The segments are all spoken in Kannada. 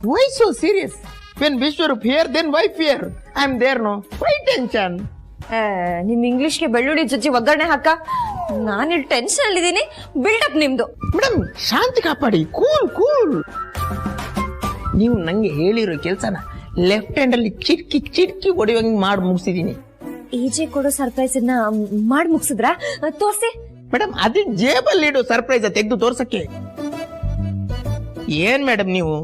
Why so serious? When Vishwarup here, then why fear? I'm there, no? Why tension? ನಿಮ್ ಇಂಗ್ಲಿಷ್ಗೆ ಬೆಳ್ಳುಳ್ಳಿ ಜೊತೆ ಒಗ್ಗರಣೆ ಹಾಕ. ನಾನಿಲ್ಲಿ ಟೆನ್ಷನ್ ಅಲ್ಲಿದ್ದೀನಿ. ಬಿಲ್ಡಪ್ ನಿಮ್ದು. ಮೇಡಮ್ ಶಾಂತಿ ಕಾಪಾಡಿ. ಕೂಲ್. ನೀವು ನಂಗೆ ಹೇಳಿರೋ ಕೆಲ್ಸನ ಲೆಫ್ಟ್ ಹ್ಯಾಂಡ್ ಅಲ್ಲಿ ಚಿಟ್ಕಿ ಹೊಡೆಯುವಂಗ್ ಮಾಡಿ ಮುಗಿಸಿದೀನಿ. ಈಜೆ ಕೊಡೋ ಸರ್ಪ್ರೈಸ್ ಮಾಡಿ ಮುಗಿಸಿದ್ರ? ತೋರ್ಸಿ. ಮೇಡಮ್ ಅದೇ ಜೇಬಲ್ಲಿ ಇಡೋ ಸರ್ಪ್ರೈಸ್ ತೆಗೆದು ತೋರ್ಸಕ್ಕೆ. ಏನ್ ಮೇಡಮ್ ನೀವು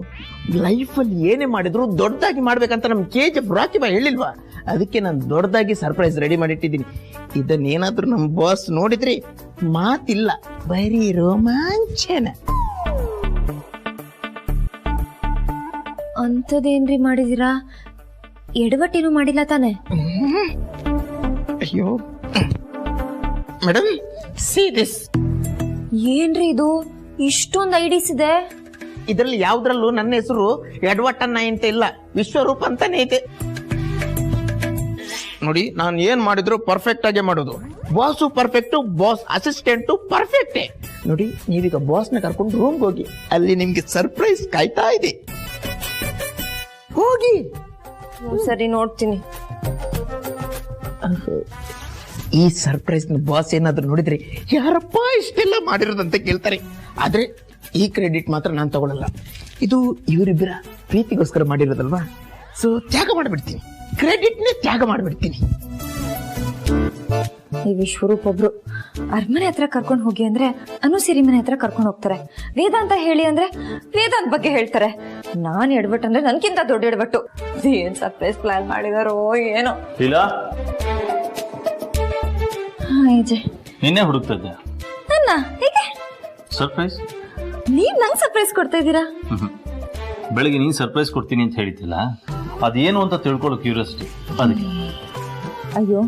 ಲೈಫ್ ಅಲ್ಲಿ ಏನೇ ಮಾಡಿದ್ರು ದೊಡ್ಡದಾಗಿ ಮಾಡ್ಬೇಕಂತ ನಮ್ KGF ರಾಕಿ ಬಾಯ್ ಹೇಳಿಲ್ವಾ? ಅದಕ್ಕೆ ನಾನು ದೊಡ್ಡದಾಗಿ ಸರ್ಪ್ರೈಸ್ ರೆಡಿ ಮಾಡಿಟ್ಟಿದ್ದೀನಿ. ಇದನ್ನೇನಾದ್ರೂ ನಮ್ ಬಾಸ್ ನೋಡಿದ್ರಿ ಮಾತಿಲ್ಲ, ಬರೀ ರೋಮಾಂಚನ. ಅಂತದೇನ್ರಿ ಮಾಡಿದೀರಾ? ಎಡವಟ್ಟೇನು ಮಾಡಿಲ್ಲ ತಾನೆ? ಅಯ್ಯೋ ಮೇಡಮ್ ಸಿ ದಿಸ್. ಏನ್ರಿ ಇದು ಇಷ್ಟೊಂದು ಐಡಿಯಾಸ್ ಇದೆ? ಇದರಲ್ಲಿ ಯಾವ್ದ್ರಲ್ಲೂ ನನ್ನ ಹೆಸರು ಎಡ್ವಟ್ಟನ್ನ ಅಂತ ಇಲ್ಲ, ವಿಶ್ವರೂಪ್ ಅಂತಾನೆ ಐತೆ. ನೋಡಿ ನಾನು ಏನ್ ಮಾಡಿದ್ರು ಪರ್ಫೆಕ್ಟ್ ಆಗೇ ಮಾಡೋದು. Boss perfect, boss assistant perfect. ನೋಡಿ ನೀವೀಗ ಬಾಸ್ನ ಕರ್ಕೊಂಡು ರೂಮ್ ಹೋಗಿ, ಅಲ್ಲಿ ನಿಮ್ಗೆ ಸರ್ಪ್ರೈಸ್ ಕಾಯ್ತಾ ಇದೆ. ಹೋಗಿ. ಸರಿ ನೋಡ್ತೀನಿ. ಈ ಸರ್ಪ್ರೈಸ್ ಬಾಸ್ ಏನಾದ್ರು ನೋಡಿದ್ರೆ ಯಾರಪ್ಪ ಇಷ್ಟೆಲ್ಲ ಮಾಡಿರೋದಂತ ಕೇಳ್ತಾರೆ. ಆದ್ರೆ ಈ ಕ್ರೆಡಿಟ್ ಮಾತ್ರ ನಾನು ತಗೊಳ್ಳಲ್ಲ. ಇದು ಇವರಿಬ್ಬರ ಪ್ರೀತಿಗೋಸ್ಕರ ಮಾಡಿರೋದಲ್ವಾ, ಸೊ ತ್ಯಾಗ ಮಾಡಿಬಿಡ್ತೀನಿ. ಕ್ರೆಡಿಟ್ನೇ ತ್ಯಾಗ ಮಾಡಿಬಿಡ್ತೀನಿ. ಈ ವಿಶ್ವರೂಪ್ ಒಬ್ರು ಅರಮನೆ ಹತ್ರ ಕರ್ಕೊಂಡು ಹೋಗಿ ಅಂದ್ರೆ ಅನುಸಿರಿ ಮನೆ ಹತ್ರ ಕರ್ಕೊಂಡು ಹೋಗ್ತಾರೆ. ವೇದಾಂತ ಹೇಳಿ ಅಂದ್ರೆ ವೇದಾಂತ ಬಗ್ಗೆ ಹೇಳ್ತಾರೆ. ನಾನ್ ಎಡವಟ್ಟು ಅಂದ್ರೆ ನನ್ಕಿಂತ ದೊಡ್ಡ ಎಡವಟ್ಟು. ಏನ್ ಸರ್ಪ್ರೈಸ್ ಪ್ಲಾನ್ ಮಾಡಿದಾರೋ ಏನೋ. ನಿನ್ನೆ ಹುಡುಕ್ತದ್ದೆ ನನ್ನ ಹೇಗೆ ಸರ್ಪ್ರೈಸ್? ನೀವ್ ನಂಗ್ ಸರ್ಪ್ರೈಸ್ ಕೊಡ್ತಾ ಇದ್ದೀರಾ? ಬೆಳಗ್ಗೆ ನೀನ್ ಸರ್ಪ್ರೈಸ್ ಕೊಡ್ತೀನಿ ಅಂತ ಹೇಳಿದ್ದಿಲ್ಲ, ಅದೇನು ಅಂತ ತಿಳ್ಕೊಳ್ಳೋ ಕ್ಯೂರಿಯಾಸಿಟಿ ಅದಕ್ಕೆ. ಅಯ್ಯೋ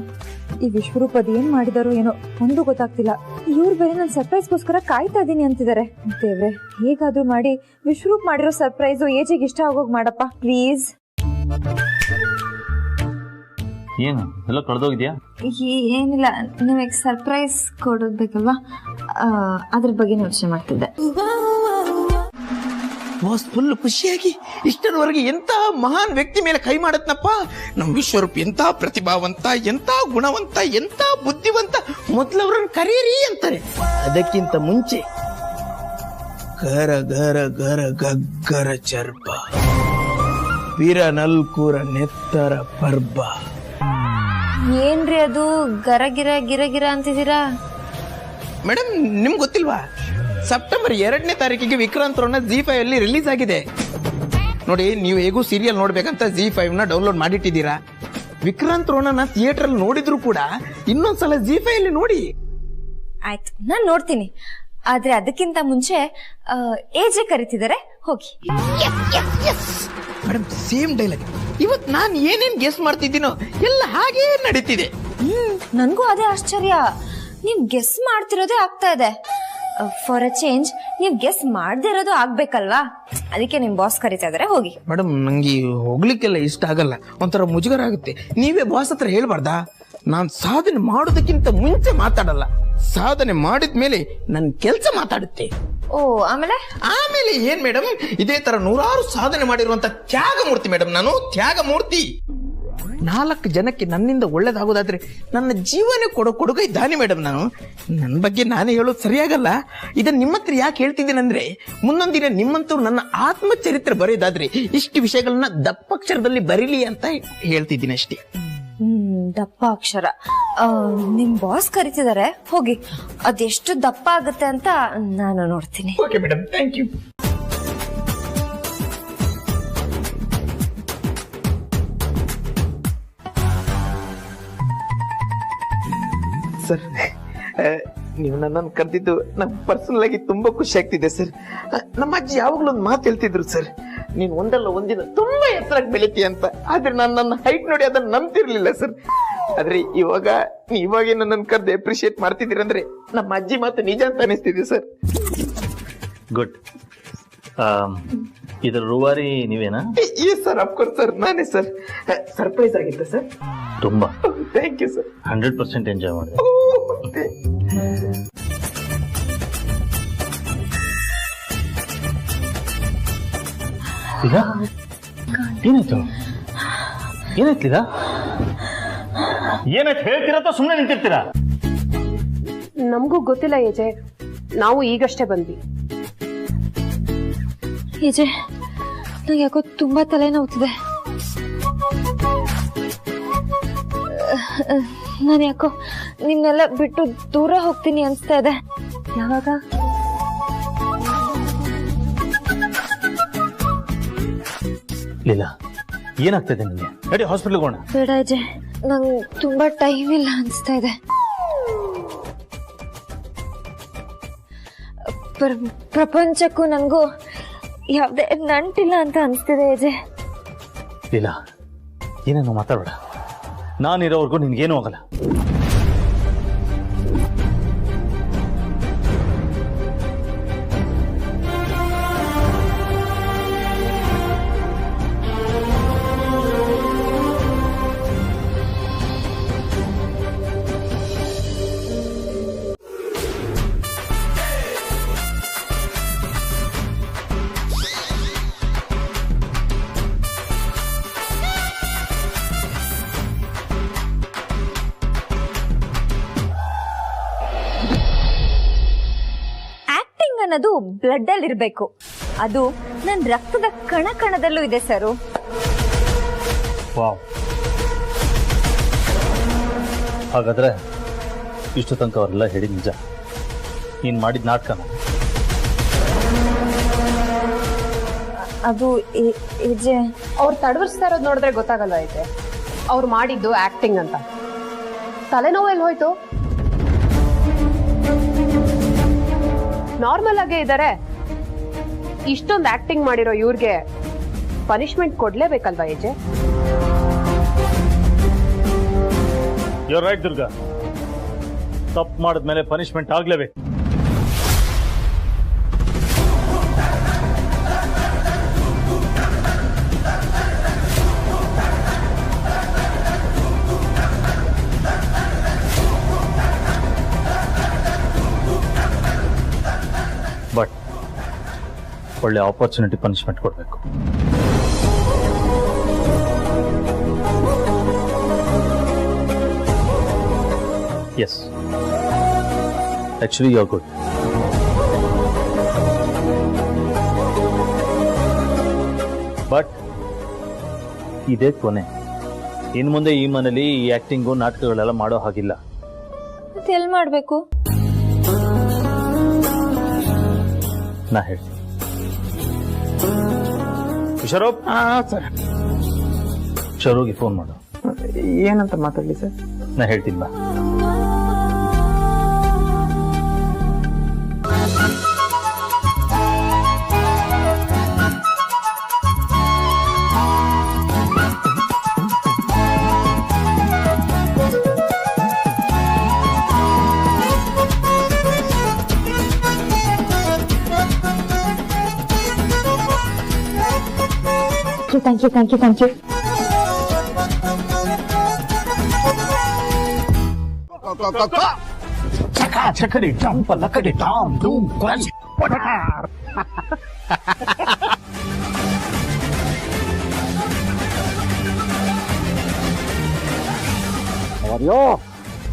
ಈ ವಿಶ್ವರೂಪ್ ಅದೇನ್ ಮಾಡಿದಾರೋ ಏನೋ ಒಂದು ಗೊತ್ತಾಗ್ತಿಲ್ಲ. ಇವ್ರು ಬೇರೆ ನನ್ ಸರ್ಪ್ರೈಸ್ಗೋಸ್ಕರ ಕಾಯ್ತಾ ಇದೀನಿ ಅಂತಿದ್ದಾರೆ. ದೇವ್ರೆ ಹೇಗಾದ್ರೂ ಮಾಡಿ ವಿಶ್ವರೂಪ್ ಮಾಡಿರೋ ಸರ್ಪ್ರೈಸ್ ಏಜಿಗೆ ಇಷ್ಟ ಆಗೋಗ್ ಮಾಡಪ್ಪ ಪ್ಲೀಸ್. ಏನು ಎಲ್ಲ ಕಳೆದೋಗಿದ್ಯಾ? ಏನಿಲ್ಲ, ನಿಮಗೆ ಸರ್ಪ್ರೈಸ್ ಕೊಡೋದ್ ಬೇಕಲ್ವಾ, ಅದ್ರ ಬಗ್ಗೆ ಯೋಚನೆ ಮಾಡ್ತಿದ್ದೆ. ಬಾಸ್ ಫುಲ್ ಖುಷಿಯಾಗಿ ಇಷ್ಟರವರೆಗೆ ಎಂತ ಮಹಾನ್ ವ್ಯಕ್ತಿ ಮೇಲೆ ಕೈ ಮಾಡತ್ನಪ್ಪ. ನಮ್ ವಿಶ್ವರೂಪ್ ಎಂತ ಪ್ರತಿಭಾವಂತ, ಎಂತ ಗುಣವಂತ, ಎಂತ ಬುದ್ಧಿವಂತ, ಮೊದ್ಲವ್ರನ್ನ ಕರೀರಿ ಅಂತಾರೆ. ಅದಕ್ಕಿಂತ ಮುಂಚೆ ಗರ ಗರ ಗರ ಗಗ್ಗರ ಚರ್ಪ, ವೀರ ನಲ್ಕೂರ ನೆತ್ತರ ಪರ್ಬ. ಏನ್ರಿ ಅದು ಗರಗಿರ ಗಿರಗಿರ ಅಂತಿದ್ದೀರಾ? ಮೇಡಮ್ ನಿಮ್ಗೆ ಗೊತ್ತಿಲ್ವಾ, ಸೆಪ್ಟೆಂಬರ್ 2ನೇ ತಾರೀಕಿಗೆ ವಿಕ್ರಾಂತ್ ರೋಣ ZEE5 ಅಲ್ಲಿ ರಿಲೀಸ್ ಆಗಿದೆ. ನೋಡಿ ನೀವು ಹೇಗೂ ಸೀರಿಯಲ್ ನೋಡ್ಬೇಕಂತ ZEE5 ನ ಡೌನ್ಲೋಡ್ ಮಾಡಿಟ್ಟಿದ್ದೀರಾ. ವಿಕ್ರಾಂತ್ ರೋಣನ ಥಿಯೇಟರ್ ಅಲ್ಲಿ ನೋಡಿದ್ರು ಕೂಡ ಇನ್ನೊಂದ್ಸಲ ZEE5 ಅಲ್ಲಿ ನೋಡಿ. ಆಯ್ತು ನಾನ್ ನೋಡ್ತೀನಿ, ಆದ್ರೆ ಅದಕ್ಕಿಂತ ಮುಂಚೆ ಏಜೆ ಕರಿತಿದ್ದಾರೆ, ಹೋಗಿ. Madam same dialogue. ಇವತ್ ನಾನ್ ಏನೇನ್ ಗೆಸ್ ಮಾಡ್ತಿದ್ದೀನೋ ಎಲ್ಲ ಹಾಗೇ ನಡೀತಿದೆ. ನನ್ಗೂ ಅದೇ ಆಶ್ಚರ್ಯ, ನೀವ್ ಗೆಸ್ ಮಾಡ್ತಿರೋದೇ ಆಗ್ತಾ ಇದೆ. ಫಾರ್ ಅ ಚೇಂಜ್ ನೀವ್ ಗೆಸ್ ಮಾಡದೇ ಇರೋದು ಆಗ್ಬೇಕಲ್ವಾ, ಅದಕ್ಕೆ ನಿಮ್ ಬಾಸ್ ಕರಿತಾ ಇದಾರೆ, ಹೋಗಿ. ಮೇಡಮ್ ನಂಗೆ ಹೋಗ್ಲಿಕ್ಕೆಲ್ಲ ಇಷ್ಟ ಆಗಲ್ಲ, ಒಂಥರ ಮುಜುಗರ ಆಗುತ್ತೆ. ನೀವೇ ಬಾಸ್ ಹತ್ರ ಹೇಳ್ಬಾರ್ದಾ? ನಾನ್ ಸಾಧನೆ ಮಾಡೋದಕ್ಕಿಂತ ಮುಂಚೆ ಮಾತಾಡಲ್ಲ, ಸಾಧನೆ ಮಾಡಿದ್ಮೇಲೆ ನನ್ ಕೆಲ್ಸ ಮಾತಾಡುತ್ತೆ. ಓ ಆಮೇಲೆ ಏನ್ ಮೇಡಮ್, ಇದೇ ತರ ನೂರಾರು ಸಾಧನೆ ಮಾಡಿರುವಂತ ತ್ಯಾಗ ಮೂರ್ತಿ ಮೇಡಮ್. ನಾನು ತ್ಯಾಗ ಮೂರ್ತಿ. 4 ಜನಕ್ಕೆ ನನ್ನಿಂದ ಒಳ್ಳೇದಾಗೋದಾದ್ರೆ ನನ್ನ ಜೀವನ ಕೊಡೋ ಕೊಡುಗೆ ಇದ್ದಾನೆ ಮೇಡಮ್. ನಾನು ನನ್ನ ಬಗ್ಗೆ ನಾನೇ ಹೇಳೋದು ಸರಿಯಾಗಲ್ಲ. ಇದನ್ನ ನಿಮ್ಮ ಹತ್ರ ಯಾಕೆ ಹೇಳ್ತಿದ್ದೀನಂದ್ರೆ, ಮುಂದೊಂದಿನ ನಿಮ್ಮಂತವ್ರು ನನ್ನ ಆತ್ಮಚರಿತ್ರೆ ಬರೆಯೋದಾದ್ರೆ ಇಷ್ಟು ವಿಷಯಗಳನ್ನ ದಪ್ಪಕ್ಷರದಲ್ಲಿ ಬರೀಲಿ ಅಂತ ಹೇಳ್ತಿದ್ದೀನಿ ಅಷ್ಟೇ. ದಪ್ಪ ಅಕ್ಷರ. ನಿಮ್ ಬಾಸ್ ಕರಿತಿದ್ದಾರೆ, ಹೋಗಿ. ಅದೆಷ್ಟು ದಪ್ಪ ಆಗುತ್ತೆ ಅಂತ ನಾನು ನೋಡ್ತೀನಿ. Okay madam, thank you. Sir ನೀವು ನನ್ನನ್ನು ಕರೆದಿದ್ದು ನಂಗೆ ಪರ್ಸನಲ್ ಆಗಿ ತುಂಬಾ ಖುಷಿ ಆಗ್ತಿದೆ ಸರ್. ನಮ್ಮ ಅಜ್ಜಿ ಯಾವಾಗ್ಲೂ ಒಂದು ಮಾತು ಹೇಳ್ತಿದ್ರು ಸರ್, ನೀನ್ ಒಂದಲ್ಲ ಒಂದಿನ ತುಂಬಾ ಎತ್ತರಕ್ಕೆ ಬೆಳಿತೀಯ ಅಂತ. ಆದ್ರೆ ನಾನು ನನ್ನ ಹೈಟ್ ನೋಡಿ ಅದನ್ನ ನಂಬ್ತಿರ್ಲಿಲ್ಲ ಸರ್. ಆದ್ರೆ ಇವಾಗೇ ನನ್ನನ್ನು ಕರೆದು ಅಪ್ರಿಶಿಯೇಟ್ ಮಾಡ್ತಿದ್ದೀರಂದ್ರೆ ನಮ್ಮ ಅಜ್ಜಿ ಮಾತು ನಿಜ ಅಂತ ಅನಿಸ್ತಿದೆ ಸರ್. ಗುಡ್. ಇದರ ರೂವಾರಿ ನೀವೇನಾ? ಸರ್ ಅಫ್ಕೋರ್ಸ್ ಸರ್, ನಾನೇ ಸರ್. ಸರ್ಪ್ರೈಸ್ ಆಗಿತ್ತು ಸರ್. ತುಂಬಾ ಥ್ಯಾಂಕ್ ಯು ಸರ್. 100% ಎಂಜಾಯ್ ಮಾಡಿದೆ. ಏನಾಯ್ತು ಏನಾಯ್ತೀರಾ ಏನಾಯ್ತು ಹೇಳ್ತೀರಾ ಅಥವಾ ಸುಮ್ಮನೆ ನಿಂತಿರ್ತೀರಾ? ನಮಗೂ ಗೊತ್ತಿಲ್ಲ ಏಜೆ, ನಾವು ಈಗಷ್ಟೇ ಬಂದ್ವಿ. ಏಜೆ ನಂಗೆ ಯಾಕೋ ತುಂಬಾ ತಲೆನೋವ್ತಿದೆ. ನಾನು ಯಾಕೋ ನಿನ್ನೆಲ್ಲ ಬಿಟ್ಟು ದೂರ ಹೋಗ್ತೀನಿ ಅನ್ಸ್ತಾ ಇದೆ. ಯಾವಾಗ? ಲೀಲಾ ಏನಾಗ್ತದೆ ನಿಮಗೆ? ನಡಿ ಹಾಸ್ಪಿಟಲ್ಗೆ ಹೋಗೋಣ. ಬೇಡ ಅಜ್ಜೆ, ನಂಗೆ ತುಂಬಾ ಟೈಮ್ ಇಲ್ಲ ಅನ್ಸ್ತಾ ಇದೆ. ಪ್ರಪಂಚಕ್ಕೂ ನನಗೂ ಯಾವುದೇ ನಂಟಿಲ್ಲ ಅಂತ ಅನ್ಸ್ತಿದೆ ಅಜ್ಜೆ. ಲೀಲಾ ಏನೇನೋ ಮಾತಾಡಬೇಡ. ನಾನಿರೋವರೆಗೂ ನಿನ್ಗೇನು ಆಗಲ್ಲ. ಅನ್ನೋದು ಬ್ಲಡ್ ಅಲ್ಲಿ ಇರಬೇಕು. ಅದು ನನ್ನ ರಕ್ತದ ಕಣ ಕಣದಲ್ಲೂ ಇದೆ ಸರ್. ವಾವ್, ಹಾಗಾದ್ರೆ ಇಷ್ಟು ತನಕ ಅವರೆಲ್ಲ ಹೇಳಿ ನಿಜ. ನೀನ್ ಮಾಡಿದ ನಾಟಕನ? ಅದು ಅವ್ರು ತಡವರ್ಸ್ತಾ ಇರೋದು ನೋಡಿದ್ರೆ ಗೊತ್ತಾಗಲ್ಲ ಐತೆ ಅವ್ರು ಮಾಡಿದ್ದು ಆಕ್ಟಿಂಗ್ ಅಂತ. ತಲೆನೋವು ಎಲ್ಲಿ ಹೋಯ್ತು? ನಾರ್ಮಲ್ ಆಗೇ ಇದ್ದಾರೆ. ಇಷ್ಟೊಂದು ಆಕ್ಟಿಂಗ್ ಮಾಡಿರೋ ಇವ್ರಿಗೆ ಪನಿಷ್ಮೆಂಟ್ ಕೊಡ್ಲೇಬೇಕಲ್ವಾ AJ? You are right Durga. ತಪ್ಪು ಮಾಡಿದ್ಮೇಲೆ ಪನಿಷ್ಮೆಂಟ್ ಆಗ್ಲೇಬೇಕು. ಬಟ್ ಒಳ್ಳೆ ಆಪರ್ಚುನಿಟಿ ಪನಿಷ್ಮೆಂಟ್ ಕೊಡಬೇಕು. Yes, actually you are good. But ಇದೇ ಕೊನೆ. ಇನ್ನು ಮುಂದೆ ಈ ಮನೇಲಿ ಈ ಆಕ್ಟಿಂಗು ನಾಟಕಗಳೆಲ್ಲ ಮಾಡೋ ಹಾಗಿಲ್ಲ. ಎಲ್ಲಿ ಮಾಡಬೇಕು? ನಾ ಹೇಳ್ತೀನಿ. ಶರೋಪ್, ಸರ್. ಶರೋಗೆ ಫೋನ್ ಮಾಡು. ಏನಂತ ಮಾತಾಡ್ಲಿ ಸರ್? ನಾ ಹೇಳ್ತೀನಿ ಬಾ. Thank you. ಚಕಡಿ ಜಂಪ ಲಕಡಿ ಟಾಮ್ ಧೂಮ್ ಕ್ರಂಚ್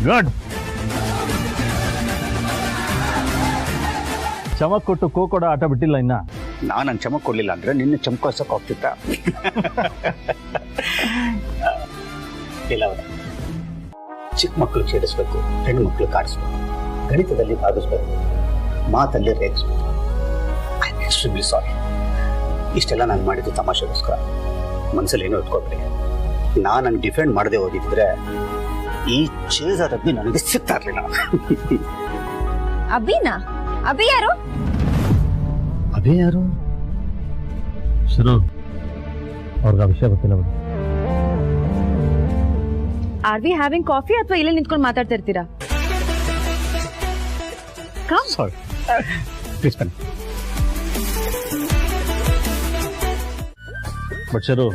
ಗುಡ್. ಚಮಕ್ ಕೊಟ್ಟು ಕೋಕೋಡ ಆಟ ಬಿಟ್ಟಿಲ್ಲ ಇನ್ನ. ನಾನು ಚಮಕ್ ಕೊಡ್ಲಿಲ್ಲ ಅಂದ್ರೆ ನಿನ್ನೆ ಚಮಕೋಸಕ್ ಹೋಗ್ತಿತ್ತ. ಚಿಕ್ಕ ಮಕ್ಕಳು ಸೇರಿಸ್ಬೇಕು, ಹೆಣ್ಣು ಮಕ್ಕಳು ಕಾಡಿಸ್ಬೇಕು, ಗಣಿತದಲ್ಲಿ ಭಾಗಿಸ್ಬೇಕು, ಮಾತಲ್ಲಿ ರೇಗಿಸ್ಬೇಕು. I am extremely sorry. ಇಷ್ಟೆಲ್ಲ ನಾನು ಮಾಡಿದ್ದು ತಮಾಷೆಗೋಸ್ಕರ, ಮನಸ್ಸಲ್ಲಿ ಏನೋ ಇಟ್ಕೊಬೇಡಿ. ನಾನು ನಂಗೆ ಡಿಫೆಂಡ್ ಮಾಡದೆ ಹೋಗಿದ್ರೆ ಈ ಚೇಸರ್ ಅಬ್ಬಿ ನನಗೆ ಸಿಗ್ತಾ ಇರ್ಲಿಲ್ಲ. ಅಭಿನಾ? ಅಭಿ ಯಾರು? ಅದೇ ಯಾರು? ಶುರು ಅವ್ರಿಗೆ ಆ ವಿಷಯ ಗೊತ್ತಿಲ್ಲ. ಆರ್ ವಿ ಹ್ಯಾವಿಂಗ್ ಕಾಫಿ ಅಥವಾ ಇಲ್ಲೇ ನಿಂತ್ಕೊಂಡು ಮಾತಾಡ್ತಾ ಇರ್ತೀರಾ? ಸಾರಿ ಪ್ಲೀಸ್ ಬನ್ನಿ. ಬಟ್ ಶರು,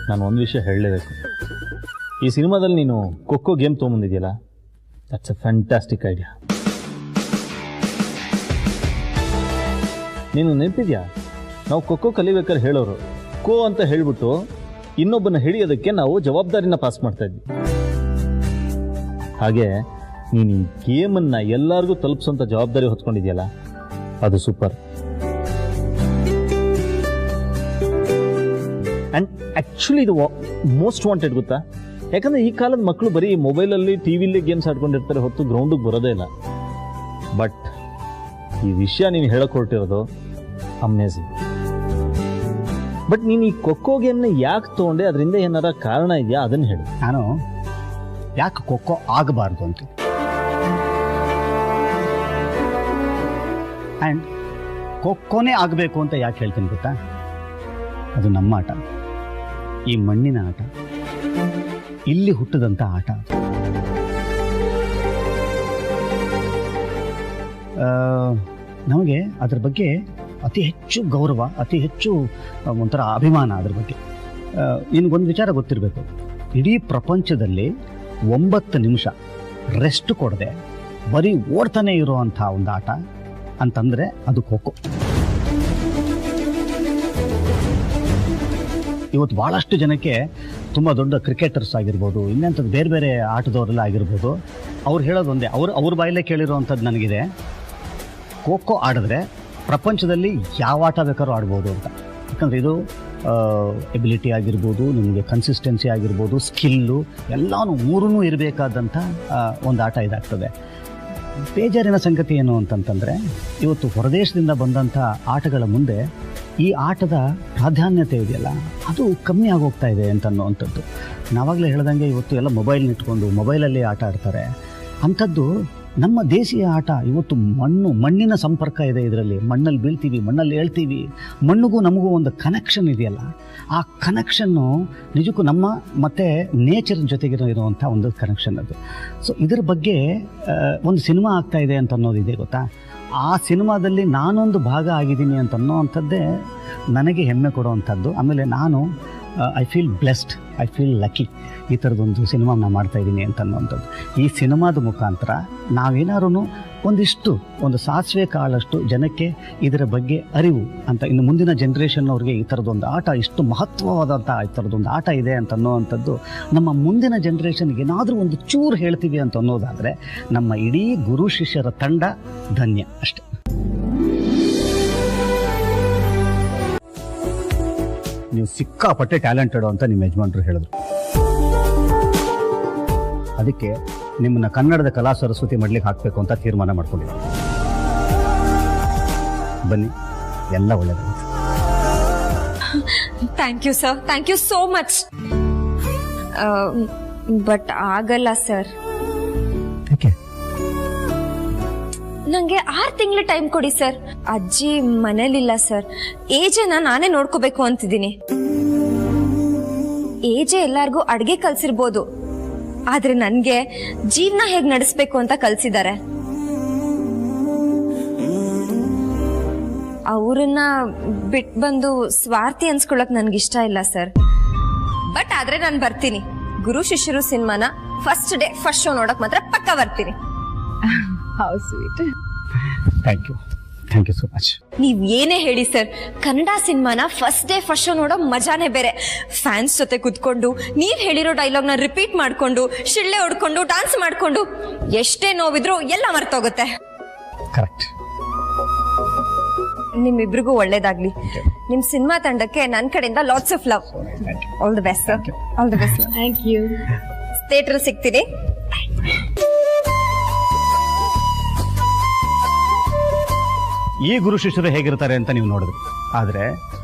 ನಾನು ಒಂದು ವಿಷಯ ಹೇಳಲೇಬೇಕು. ಈ ಸಿನಿಮಾದಲ್ಲಿ ನೀನು ಖೋಖೋ ಗೇಮ್ ತೊಗೊಂಬಂದಿದೆಯಲ್ಲ, ದಟ್ಸ್ ಎ ಫ್ಯಾಂಟಾಸ್ಟಿಕ್ ಐಡಿಯಾ. ನೀನು ನೆನಪಿದ್ಯಾ, ನಾವು ಖೋಖೋ ಕಲಿಬೇಕಾದ್ರೆ ಹೇಳೋರು ಖೋ ಅಂತ ಹೇಳ್ಬಿಟ್ಟು ಇನ್ನೊಬ್ಬನ ಹಿಡಿಯೋದಕ್ಕೆ ನಾವು ಜವಾಬ್ದಾರಿನ ಪಾಸ್ ಮಾಡ್ತಾ ಇದ್ವಿ. ಹಾಗೆ ನೀನು ಈ ಗೇಮನ್ನ ಎಲ್ಲರಿಗೂ ತಲುಪಿಸೋಂಥ ಜವಾಬ್ದಾರಿ ಹೊತ್ಕೊಂಡಿದ್ಯಲ್ಲ, ಅದು ಸೂಪರ್. ಆ್ಯಂಡ್ ಆ್ಯಕ್ಚುಲಿ ಇದು ಮೋಸ್ಟ್ ವಾಂಟೆಡ್ ಗೊತ್ತಾ? ಯಾಕಂದರೆ ಈ ಕಾಲದ ಮಕ್ಕಳು ಬರೀ ಮೊಬೈಲಲ್ಲಿ ಟಿ ವಿಲಿ ಗೇಮ್ಸ್ ಆಡ್ಕೊಂಡಿರ್ತಾರೆ, ಹೊತ್ತು ಗ್ರೌಂಡಿಗೆ ಬರೋದೇ ಇಲ್ಲ. ಬಟ್ ಈ ವಿಷಯ ನೀನು ಹೇಳಕ್ಕೆ ಹೊರಟಿರೋದು ಅಮೇಝಿಂಗ್. ಬಟ್ ನೀನು ಈ ಖೋ ಗೇಮ್ನ ಯಾಕೆ ತೊಗೊಂಡೆ? ಅದರಿಂದ ಏನಾರ ಕಾರಣ ಇದೆಯಾ? ಅದನ್ನು ಹೇಳಿ. ನಾನು ಯಾಕೆ ಖೋ ಆಗಬಾರ್ದು ಅಂತ, ಆ್ಯಂಡ್ ಖೋನೇ ಆಗಬೇಕು ಅಂತ ಯಾಕೆ ಹೇಳ್ತೀನಿ ಗೊತ್ತಾ? ಅದು ನಮ್ಮ ಆಟ, ಈ ಮಣ್ಣಿನ ಆಟ, ಇಲ್ಲಿ ಹುಟ್ಟಿದಂಥ ಆಟ. ನಮಗೆ ಅದ್ರ ಬಗ್ಗೆ ಅತಿ ಹೆಚ್ಚು ಗೌರವ, ಅತಿ ಹೆಚ್ಚು ಒಂಥರ ಅಭಿಮಾನ ಅದ್ರ ಬಗ್ಗೆ. ನಿನಗೊಂದು ವಿಚಾರ ಗೊತ್ತಿರಬೇಕು, ಇಡೀ ಪ್ರಪಂಚದಲ್ಲಿ 9 ನಿಮಿಷ ರೆಸ್ಟ್ ಕೊಡದೆ ಬರೀ ಓಡ್ತಾನೆ ಇರುವಂಥ ಒಂದು ಆಟ ಅಂತಂದರೆ ಅದು ಖೋ. ಇವತ್ತು ಭಾಳಷ್ಟು ಜನಕ್ಕೆ ತುಂಬ ದೊಡ್ಡ ಕ್ರಿಕೆಟರ್ಸ್ ಆಗಿರ್ಬೋದು, ಇನ್ನೆಂಥದ್ದು ಬೇರೆ ಬೇರೆ ಆಟದವರೆಲ್ಲ ಆಗಿರ್ಬೋದು, ಅವ್ರು ಹೇಳೋದು ಒಂದೇ, ಅವ್ರ ಬಾಯಲ್ಲೇ ಕೇಳಿರೋವಂಥದ್ದು ನನಗಿದೆ, ಖೋ ಆಡಿದ್ರೆ ಪ್ರಪಂಚದಲ್ಲಿ ಯಾವ ಆಟ ಬೇಕಾದ್ರೂ ಆಡ್ಬೋದು ಅಂತ. ಯಾಕಂದರೆ ಇದು ಎಬಿಲಿಟಿ ಆಗಿರ್ಬೋದು, ನಿಮಗೆ ಕನ್ಸಿಸ್ಟೆನ್ಸಿ ಆಗಿರ್ಬೋದು, ಸ್ಕಿಲ್ಲು ಎಲ್ಲನೂ ಮೂರೂ ಇರಬೇಕಾದಂಥ ಒಂದು ಆಟ ಇದಾಗ್ತದೆ. ಬೇಜಾರಿನ ಸಂಗತಿ ಏನು ಅಂತಂತಂದರೆ, ಇವತ್ತು ಹೊರದೇಶದಿಂದ ಬಂದಂಥ ಆಟಗಳ ಮುಂದೆ ಈ ಆಟದ ಪ್ರಾಧಾನ್ಯತೆ ಇದೆಯಲ್ಲ, ಅದು ಕಮ್ಮಿ ಆಗೋಗ್ತಾ ಇದೆ ಅಂತನ್ನುವಂಥದ್ದು. ನಾವಾಗಲೇ ಹೇಳ್ದಂಗೆ ಇವತ್ತು ಎಲ್ಲ ಮೊಬೈಲ್ನ ಇಟ್ಕೊಂಡು ಮೊಬೈಲಲ್ಲಿ ಆಟ ಆಡ್ತಾರೆ. ಅಂಥದ್ದು ನಮ್ಮ ದೇಶೀಯ ಆಟ ಇವತ್ತು ಮಣ್ಣಿನ ಸಂಪರ್ಕ ಇದೆ ಇದರಲ್ಲಿ. ಮಣ್ಣಲ್ಲಿ ಬೀಳ್ತೀವಿ, ಮಣ್ಣಲ್ಲಿ ಹೇಳ್ತೀವಿ, ಮಣ್ಣಿಗೂ ನಮಗೂ ಒಂದು ಕನೆಕ್ಷನ್ ಇದೆಯಲ್ಲ, ಆ ಕನೆಕ್ಷನ್ನು ನಿಜಕ್ಕೂ ನಮ್ಮ ಮತ್ತು ನೇಚರ್ ಜೊತೆಗಿರುವಂಥ ಒಂದು ಕನೆಕ್ಷನ್ ಅದು. ಸೊ ಇದ್ರ ಬಗ್ಗೆ ಒಂದು ಸಿನಿಮಾ ಆಗ್ತಾ ಇದೆ ಅಂತ ಅನ್ನೋದಿದೆ ಗೊತ್ತಾ? ಆ ಸಿನಿಮಾದಲ್ಲಿ ನಾನೊಂದು ಭಾಗ ಆಗಿದ್ದೀನಿ ಅಂತ ಅನ್ನೋವಂಥದ್ದೇ ನನಗೆ ಹೆಮ್ಮೆ ಕೊಡುವಂಥದ್ದು. ಆಮೇಲೆ ನಾನು I feel blessed, I feel lucky, ಈ ಥರದೊಂದು ಸಿನಿಮಾ ನಾನು ಮಾಡ್ತಾಯಿದ್ದೀನಿ ಅಂತ ಅನ್ನೋವಂಥದ್ದು. ಈ ಸಿನಿಮಾದ ಮುಖಾಂತರ ನಾವೇನಾದ್ರೂ ಒಂದು ಸಾಸಿವೆ ಕಾಳಷ್ಟು ಜನಕ್ಕೆ ಇದರ ಬಗ್ಗೆ ಅರಿವು ಅಂತ, ಇನ್ನು ಮುಂದಿನ ಜನ್ರೇಷನ್ನವ್ರಿಗೆ ಈ ಥರದೊಂದು ಆಟ, ಇಷ್ಟು ಮಹತ್ವವಾದಂಥ ಈ ಥರದೊಂದು ಆಟ ಇದೆ ಅಂತ ಅನ್ನೋವಂಥದ್ದು ನಮ್ಮ ಮುಂದಿನ ಜನ್ರೇಷನ್ಗೆ ಏನಾದರೂ ಒಂದು ಚೂರು ಹೇಳ್ತೀವಿ ಅಂತ ಅನ್ನೋದಾದರೆ ನಮ್ಮ ಇಡೀ ಗುರು ಶಿಷ್ಯರ ತಂಡ ಧನ್ಯ ಅಷ್ಟೆ. ನೀವು ಸಿಕ್ಕಾಪಟ್ಟೆ ಟ್ಯಾಲೆಂಟೆಡ್ ಅಂತ ನಿಮ್ಮ ಯಜಮಾನರು ಹೇಳಿದ್ರು. ಅದಕ್ಕೆ ನಿಮ್ಮನ್ನ ಕನ್ನಡದ ಕಲಾ ಸರಸ್ವತಿ ಮಾಡ್ಲಿಕ್ಕೆ ಹಾಕಬೇಕು ಅಂತ ತೀರ್ಮಾನ ಮಾಡ್ಕೊಂಡಿದ್ದೀನಿ. ಬನ್ನಿ, ಎಲ್ಲ ಒಳ್ಳೆಯದಾಗುತ್ತೆ. Thank you sir, thank you so much. But ಆಗಲ್ಲ ಸರ್. ಯಾಕೆ? ನಂಗೆ 6 ತಿಂಗಳ ಟೈಮ್ ಕೊಡಿ ಸರ್. ಅಜ್ಜಿ ಮನೇಲಿಲ್ಲ ಸರ್. ಏಜೆನ ನಾನೇ ನೋಡ್ಕೋಬೇಕು ಅಂತಿದ್ದೀನಿ. ಏಜೆ ಎಲ್ಲಾರ್ಗೂ ಅಡ್ಗೆ ಕಲ್ಸಿರ್ಬೋದು, ಆದ್ರೆ ನನ್ಗೆ ಜೀವನ ಹೇಗ್ ನಡೆಸ್ಬೇಕು ಅಂತ ಕಲ್ಸಿದ್ದಾರೆ. ಅವ್ರನ್ನ ಬಿಟ್ ಬಂದು ಸ್ವಾರ್ಥಿ ಅನ್ಸ್ಕೊಳಕ್ ನನ್ಗಿಷ್ಟ ಇಲ್ಲ ಸರ್. ಬಟ್ ಆದ್ರೆ ನಾನು ಬರ್ತೀನಿ. ಗುರು ಶಿಷ್ಯರು ಸಿನಿಮಾನ ಫಸ್ಟ್ ಡೇ ಫಸ್ಟ್ ಶೋ ನೋಡಕ್ ಮಾತ್ರ ಪಕ್ಕ ಬರ್ತೀನಿ. How sweet. Thank you so much. ನೀವ್ ಏನೇ ಹೇಳಿ ಸರ್, ಕನ್ನಡ ಸಿನಿಮಾನ ಫಸ್ಟ್ ಡೇ ಫಸ್ಟ್ ಶೋ ನೋಡೋ ಮಜಾನೇ ಬೇರೆ. ಫ್ಯಾನ್ಸ್ ಜೊತೆ ಕುತ್ಕೊಂಡು ನೀವ್ ಹೇಳಿರೋ ಡೈಲಾಗ್ನ ರಿಪೀಟ್ ಮಾಡ್ಕೊಂಡು, ಶಿಳ್ಳೆ ಹೊಡ್ಕೊಂಡು, ಡಾನ್ಸ್ ಮಾಡ್ಕೊಂಡು, ಎಷ್ಟೇ ನೋವಿದ್ರು ಎಲ್ಲ ಮರ್ತೋಗುತ್ತೆ. ಕರೆಕ್ಟ್. ನಿಮ್ಮಿಬ್ರಿಗೂ ಒಳ್ಳೇದಾಗ್ಲಿ. ನಿಮ್ ಸಿನಿಮಾ ತಂಡಕ್ಕೆ ನನ್ ಕಡೆಯಿಂದ lots of love. All the best sir. All the best. Thank you. Theatre ಸಿಗ್ತೀನಿ. ಈ ಗುರು ಶಿಷ್ಯರು ಹೇಗಿರ್ತಾರೆ ಅಂತ ನೀವು ನೋಡಿದ್ರಿ, ಆದರೆ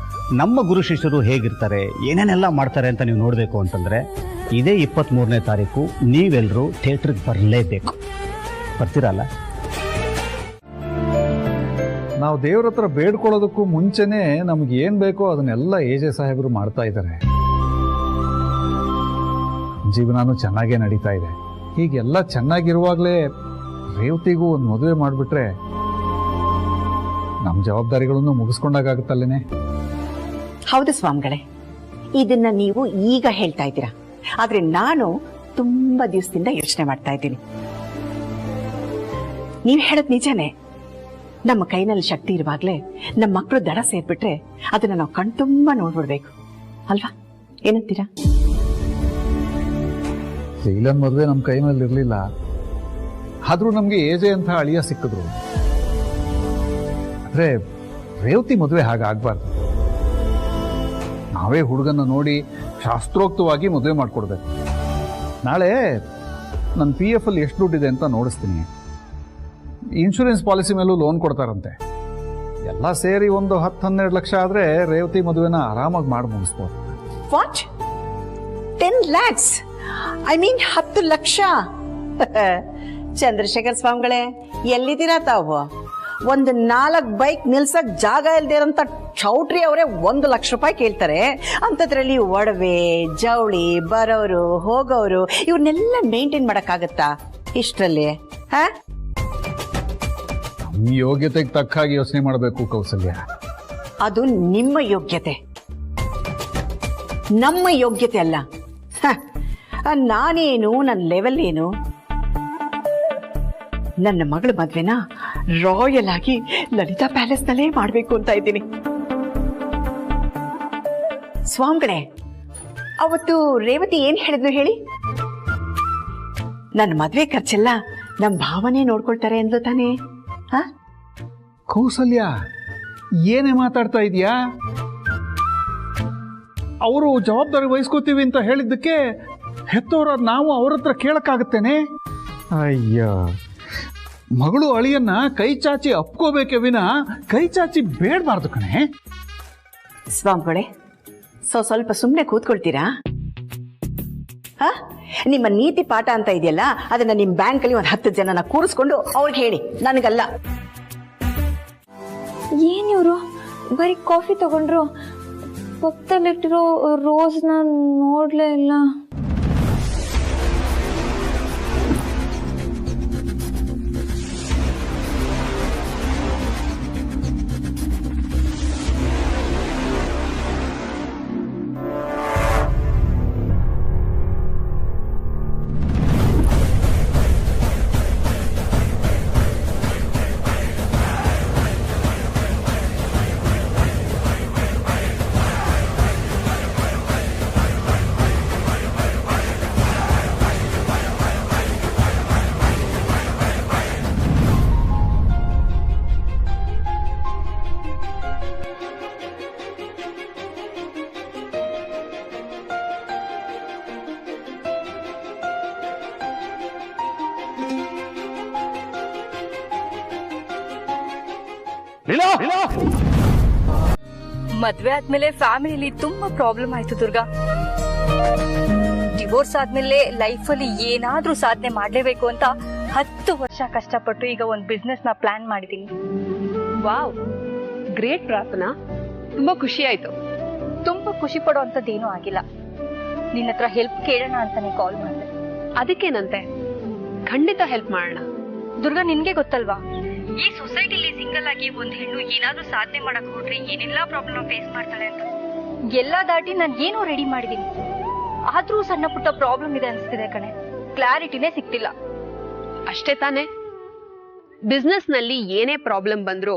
ನಮ್ಮ ಗುರು ಶಿಷ್ಯರು ಹೇಗಿರ್ತಾರೆ, ಏನೇನೆಲ್ಲ ಮಾಡ್ತಾರೆ ಅಂತ ನೀವು ನೋಡಬೇಕು ಅಂತಂದರೆ ಇದೇ 23ನೇ ತಾರೀಕು ನೀವೆಲ್ಲರೂ ಥಿಯೇಟ್ರಿಗೆ ಬರಲೇಬೇಕು. ಬರ್ತೀರಲ್ಲ? ನಾವು ದೇವ್ರ ಹತ್ರ ಬೇಡ್ಕೊಳ್ಳೋದಕ್ಕೂ ಮುಂಚೆನೇ ನಮ್ಗೆ ಏನು ಬೇಕೋ ಅದನ್ನೆಲ್ಲ ಎಜೆ ಸಾಹೇಬರು ಮಾಡ್ತಾ ಇದ್ದಾರೆ. ಜೀವನನೂ ಚೆನ್ನಾಗೇ ನಡೀತಾ ಇದೆ. ಹೀಗೆಲ್ಲ ಚೆನ್ನಾಗಿರುವಾಗಲೇ ರೇವತಿಗೂ ಒಂದು ಮದುವೆ ಮಾಡಿಬಿಟ್ರೆ ನಮ್ಮ ಜವಾಬ್ದಾರಿಗಳನ್ನು ಮುಗಿಸ್ಕೊಂಡಾಗುತ್ತಲ್ಲೇನೆ. ಹೌದು ಸ್ವಾಮಿಗಳೇ, ಇದನ್ನ ನೀವು ಈಗ ಹೇಳ್ತಾ ಇದ್ದೀರಾ, ಆದ್ರೆ ನಾನು ತುಂಬಾ ದಿವಸದಿಂದ ಯೋಚನೆ ಮಾಡ್ತಾ ಇದ್ದೀನಿ. ನೀವು ಹೇಳೋದು ನಿಜಾನೇ. ನಮ್ಮ ಕೈನಲ್ಲಿ ಶಕ್ತಿ ಇರುವಾಗ್ಲೇ ನಮ್ಮ ಮಕ್ಕಳು ದಡ ಸೇರ್ಬಿಟ್ರೆ ಅದನ್ನ ನಾವು ಕಣ್ತುಂಬ ನೋಡ್ಬಿಡ್ಬೇಕು. ಅಲ್ವಾ? ಏನಂತೀರಾ? ಶೈಲನ್ ಮದುವೆ ನಮ್ಮ ಕೈ ಮೇಲೆ ಇರಲಿಲ್ಲ, ಆದ್ರೂ ನಮ್ಗೆ ಏಜೆ ಅಂತ ಅಳಿಯ ಸಿಕ್ಕಿದ್ರು. ಆದ್ರೆ ರೇವತಿ ಮದುವೆ ಹಾಗಾಗ್ಬಾರ್ದು. ನಾವೇ ಹುಡುಗನ್ನ ನೋಡಿ ಶಾಸ್ತ್ರೋಕ್ತವಾಗಿ ಮದುವೆ ಮಾಡ್ಕೊಡ್ಬೇಕು. ನಾಳೆ ನನ್ನ PF ಅಲ್ಲಿ ಎಷ್ಟು ದುಡ್ಡಿದೆ ಅಂತ ನೋಡಿಸ್ತೀನಿ. ಇನ್ಶೂರೆನ್ಸ್ ಪಾಲಿಸಿ ಮೇಲೂ ಲೋನ್ ಕೊಡ್ತಾರಂತೆ. ಎಲ್ಲ ಸೇರಿ ಒಂದು 10-12 ಲಕ್ಷ ಆದ್ರೆ ರೇವತಿ ಮದುವೆನ ಆರಾಮಾಗಿ ಮಾಡಿ ಮುಗಿಸ್ಬೋದು. ವಾಟ್? 10 lakhs? ಐ ಮೀನ್ 10 ಲಕ್ಷ? ಚಂದ್ರಶೇಖರ್ ಸ್ವಾಮಿಗಳೇ, ಎಲ್ಲಿದ್ದೀರಾ ತಾವು? ಒಂದು 4 ಬೈಕ್ ನಿಲ್ಸಕ್ ಜಾಗ ಇಲ್ದೇ ಇರೋಂಥ ಚೌಟ್ರಿ ಅವರೇ 1 ಲಕ್ಷ ರೂಪಾಯಿ ಕೇಳ್ತಾರೆ. ಅಂಥದ್ರಲ್ಲಿ ಒಡವೆ, ಜವಳಿ, ಬರೋರು ಹೋಗೋರು ಇವ್ರನ್ನೆಲ್ಲ ಮೇಂಟೈನ್ ಮಾಡಕ್ಕಾಗತ್ತಾ ಇಷ್ಟರಲ್ಲಿ? ನಮ್ಮ ಯೋಗ್ಯತೆಗೆ ತಕ್ಕ ಹಾಗೆ ಯೋಚನೆ ಮಾಡಬೇಕು ಕೌಸಲ್ಯ. ಅದು ನಿಮ್ಮ ಯೋಗ್ಯತೆ, ನಮ್ಮ ಯೋಗ್ಯತೆ ಅಲ್ಲ. ನಾನೇನು, ನನ್ನ ಲೆವೆಲ್ ಏನು? ನನ್ನ ಮಗಳ ಮದ್ವೆನ ರಾಯಲ್ ಆಗಿ ಲಲಿತಾ ಪ್ಯಾಲೇಸ್ ನಲ್ಲೇ ಮಾಡ್ಬೇಕು ಅಂತ ಇದ್ದೀನಿ. ಸ್ವಾಮಿಗಳೇ, ಅವತ್ತು ರೇವತಿ ಏನ್ ಹೇಳಿದ್ರು ಹೇಳಿ? ನನ್ನ ಮದ್ವೆ ಖರ್ಚೆಲ್ಲ ನಮ್ಮ ಭಾವನೆ ನೋಡ್ಕೊಳ್ತಾರೆ ಅಂದ್ಲು ತಾನೇ? ಕೌಸಲ್ಯ, ಏನೇ ಮಾತಾಡ್ತಾ ಇದೀಯಾ? ಅವರು ಜವಾಬ್ದಾರಿ ವಹಿಸ್ಕೋತೀವಿ ಅಂತ ಹೇಳಿದ್ದಕ್ಕೆ ಹೆತ್ತವರ ನಾವು ಅವ್ರ ಹತ್ರ ಕೇಳಕ್ಕಾಗತ್ತೇನೆ? ಅಯ್ಯ, ಮಗಳು ಅಳಿಯನ್ನ ಕೈ ಚಾಚಿ ಅಪ್ಕೋಬೇಕೆ ವಿನ ಕೈ ಚಾಚಿ ಬೇಡಬಾರ್ದು ಕಣೆ. ಸ್ವಾಮಿಗಳೇ, ಸ್ವಲ್ಪ ಸುಮ್ಮನೆ ಕೂತ್ಕೊಳ್ತೀರಾ? ನಿಮ್ಮ ನೀತಿ ಪಾಠ ಅಂತ ಇದೆಯಲ್ಲ, ಅದನ್ನ ನಿಮ್ಮ ಬ್ಯಾಂಕಲ್ಲಿ ಒಂದು 10 ಜನನ ಕೂರಿಸ್ಕೊಂಡು ಅವ್ರಿಗೆ ಹೇಳಿ, ನನಗಲ್ಲ. ಏನಿವ್ರು ಬರೀ ಕಾಫಿ ತಗೊಂಡ್ರು, ಪಕ್ಕದಲ್ಲಿಟ್ಟಿರೋ ರೋಸ್ನ ನೋಡ್ಲೇ ಇಲ್ಲ. ಮದ್ವೆ ಆದ್ಮೇಲೆ ಫ್ಯಾಮಿಲಿಲಿ ತುಂಬಾ ಪ್ರಾಬ್ಲಮ್ ಆಯ್ತು ದುರ್ಗಾ. ಡಿವೋರ್ಸ್ ಆದ್ಮೇಲೆ ಲೈಫ್ ಅಲ್ಲಿ ಏನಾದ್ರೂ ಸಾಧನೆ ಮಾಡ್ಲೇಬೇಕು ಅಂತ 10 ವರ್ಷ ಕಷ್ಟಪಟ್ಟು ಈಗ ಒಂದು ಬಿಸ್ನೆಸ್ ನ ಪ್ಲಾನ್ ಮಾಡಿದೀನಿ. ವಾವ್, ಗ್ರೇಟ್ ಪ್ರಾರ್ಥನಾ, ತುಂಬಾ ಖುಷಿ ಆಯ್ತು. ತುಂಬಾ ಖುಷಿ ಪಡೋ ಅಂತದ್ದೇನೂ ಆಗಿಲ್ಲ. ನಿನ್ನ ಹತ್ರ ಹೆಲ್ಪ್ ಕೇಳೋಣ ಅಂತಾನೆ ಕಾಲ್ ಮಾಡಿದೆ. ಅದಕ್ಕೇನಂತೆ, ಖಂಡಿತ ಹೆಲ್ಪ್ ಮಾಡೋಣ. ದುರ್ಗಾ, ನಿನ್ಗೆ ಗೊತ್ತಲ್ವಾ, ಈ ಸೊಸೈಟಿಲಿ ಸಿಂಗಲ್ ಆಗಿ ಒಂದ್ ಹೆಣ್ಣು ಏನಾದ್ರೂ ಸಾಧನೆ ಮಾಡಕ್ ಹೋದ್ರೆ ಏನೆಲ್ಲಾ ಪ್ರಾಬ್ಲಮ್ ಫೇಸ್ ಮಾಡ್ತಾಳೆ ಅಂತ. ಎಲ್ಲಾ ದಾಟಿ ನಾನು ಏನೋ ರೆಡಿ ಮಾಡಿದೀನಿ, ಆದ್ರೂ ಸಣ್ಣ ಪುಟ್ಟ ಪ್ರಾಬ್ಲಮ್ ಇದೆ ಅನ್ಸ್ತಿದೆ ಕಣೆ. ಕ್ಲಾರಿಟಿನೇ ಸಿಗ್ತಿಲ್ಲ. ಅಷ್ಟೇ ತಾನೆ, ಬಿಸ್ನೆಸ್ ನಲ್ಲಿ ಏನೇ ಪ್ರಾಬ್ಲಮ್ ಬಂದ್ರು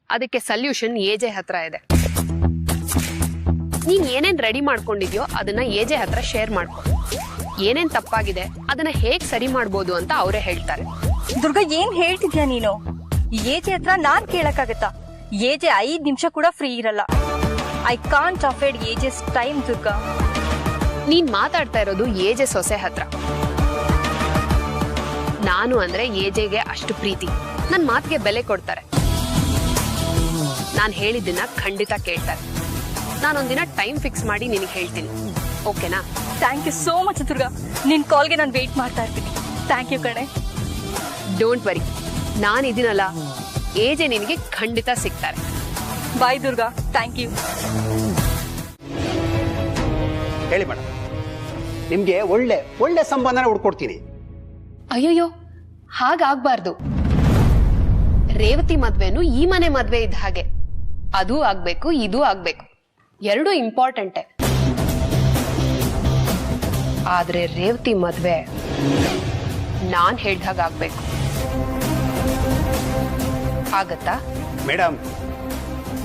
ಅದಕ್ಕೆ ಸೊಲ್ಯೂಷನ್ ಎಜೆ ಹತ್ರ ಇದೆ. ನೀನ್ ಏನೇನ್ ರೆಡಿ ಮಾಡ್ಕೊಂಡಿದ್ಯೋ ಅದನ್ನ ಎಜೆ ಹತ್ರ ಶೇರ್ ಮಾಡ್ಕೊ. ಏನೇನ್ ತಪ್ಪಾಗಿದೆ ಅದನ್ನ ಹೇಗ್ ಸರಿ ಮಾಡ್ಬೋದು ಅಂತ ಅವರೇ ಹೇಳ್ತಾರೆ. ದುರ್ಗಾ, ಏನ್ ಹೇಳ್ತಿದ್ಯಾ ನೀನು? ಎಜೆ ಹತ್ರ ನಾನ್ ಕೇಳಕ್ಕಾಗತ್ತಾ? ಎಜೆ 5 ನಿಮಿಷ ಕೂಡ ಫ್ರೀ ಇರಲ್ಲ. I can't afford AJ's time. Durga, ನೀನ್ ಮಾತಾಡ್ತಾ ಇರೋದು ಎಜೆ ಸೊಸೆ ಹತ್ರ. ನಾನು ಅಂದ್ರೆ ಎಜೆಗೆ ಅಷ್ಟು ಪ್ರೀತಿ, ನನ್ ಮಾತಿಗೆ ಬೆಲೆ ಕೊಡ್ತಾರೆ. ನಾನ್ ಹೇಳಿದ್ದನ್ನ ಖಂಡಿತ ಕೇಳ್ತಾರೆ. ನಾನೊಂದಿನ ಟೈಮ್ ಫಿಕ್ಸ್ ಮಾಡಿ ನಿನಗೆ ಹೇಳ್ತೀನಿ, ಓಕೆನಾ? Thank you so much Durga. ನಿನ್ ಕಾಲ್ಗೆ ನಾನು ವೇಟ್ ಮಾಡ್ತಾ ಇರ್ತೀನಿ. ಥ್ಯಾಂಕ್ ಯು ಕಣೆ. ಡೋಂಟ್ ವರಿ, ನಾನಿದ್ದೀನಲ್ಲ, ಎಜೆ ನಿನಗೆ ಖಂಡಿತ ಸಿಗ್ತಾರೆ. Bye Durga, thank you. ಹೇಳಿ ಮೇಡಮ್, ನಿಮ್ಗೆ ಒಳ್ಳೆ ಒಳ್ಳೆ ಸಂಬಂಧನ ಹುಡ್ಕೊಡ್ತೀನಿ. ಅಯ್ಯಯ್ಯೋ, ಹಾಗಾಗ್ಬಾರ್ದು. ರೇವತಿ ಮದ್ವೆನು ಈ ಮನೆ ಮದ್ವೆ ಇದ್ದ ಹಾಗೆ, ಅದೂ ಆಗ್ಬೇಕು ಇದೂ ಆಗ್ಬೇಕು, ಎರಡೂ ಇಂಪಾರ್ಟೆಂಟೇ. ಆದ್ರೆ ರೇವತಿ ಮದ್ವೆ ನಾನ್ ಹೇಳ್ದಾಗ ಆಗ್ಬೇಕು. ಆಗತ್ತಾ? ಮೇಡಮ್,